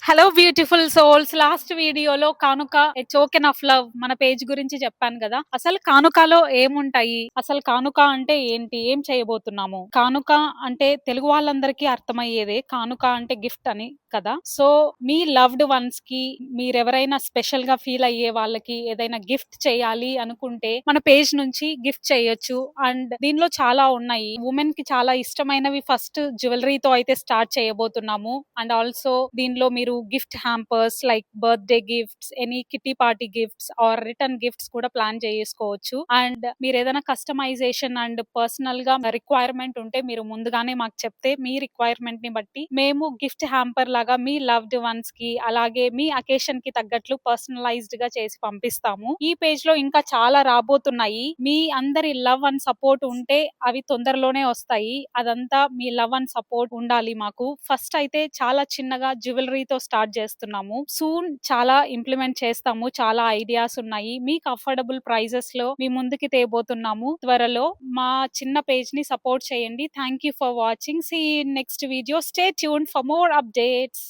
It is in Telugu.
Hello beautiful souls. లాస్ట్ వీడియోలో కానుక ఏ టోకెన్ ఆఫ్ లవ్ మన పేజ్ గురించి చెప్పాను కదా. అసలు కానుకలో ఏముంటాయి, అసలు కానుక అంటే ఏంటి, ఏం చేయబోతున్నాము. కానుక అంటే తెలుగు వాళ్ళందరికీ అర్థమయ్యేదే కానుక అంటే గిఫ్ట్ అని కదా. సో మీ లవ్డ్ వన్స్ కి మీరెవరైనా స్పెషల్ గా ఫీల్ అయ్యే వాళ్ళకి ఏదైనా గిఫ్ట్ చేయాలి అనుకుంటే మన పేజ్ నుంచి గిఫ్ట్ చేయొచ్చు. అండ్ దీనిలో చాలా ఉన్నాయి. ఉమెన్ కి చాలా ఇష్టమైనవి ఫస్ట్ జ్యువెలరీతో అయితే స్టార్ట్ చేయబోతున్నాము. అండ్ ఆల్సో దీనిలో మీరు gift hampers like birthday gifts, any kitty party gifts or return gifts కూడా ప్లాన్ చేసుకోవచ్చు. అండ్ మీరు ఏదైనా కస్టమైజేషన్ అండ్ పర్సనల్ గా రిక్వైర్మెంట్ ఉంటే మీరు ముందుగానే మాకు చెప్తే మీ రిక్వైర్మెంట్ ని బట్టి మేము గిఫ్ట్ హ్యాంపర్ లాగా మీ లవ్డ్ వన్స్ కి అలాగే మీ అకేషన్ కి తగ్గట్లు పర్సనలైజ్డ్ గా చేసి పంపిస్తాము. ఈ పేజ్ లో ఇంకా చాలా రాబోతున్నాయి. మీ అందరి లవ్ అండ్ సపోర్ట్ ఉంటే అవి తొందరలోనే వస్తాయి. అదంతా మీ లవ్ అండ్ సపోర్ట్ ఉండాలి మాకు. ఫస్ట్ అయితే చాలా చిన్నగా జ్యువెలరీతో స్టార్ట్ చేస్తున్నాము. సూన్ చాలా ఇంప్లిమెంట్ చేస్తాము. చాలా ఐడియాస్ ఉన్నాయి. మీకు అఫోర్డబుల్ ప్రైజెస్ లో మీ ముందుకి తేబోతున్నాము త్వరలో. మా చిన్న పేజ్ ని సపోర్ట్ చేయండి. Thank you for watching. See next video. Stay tune for more updates.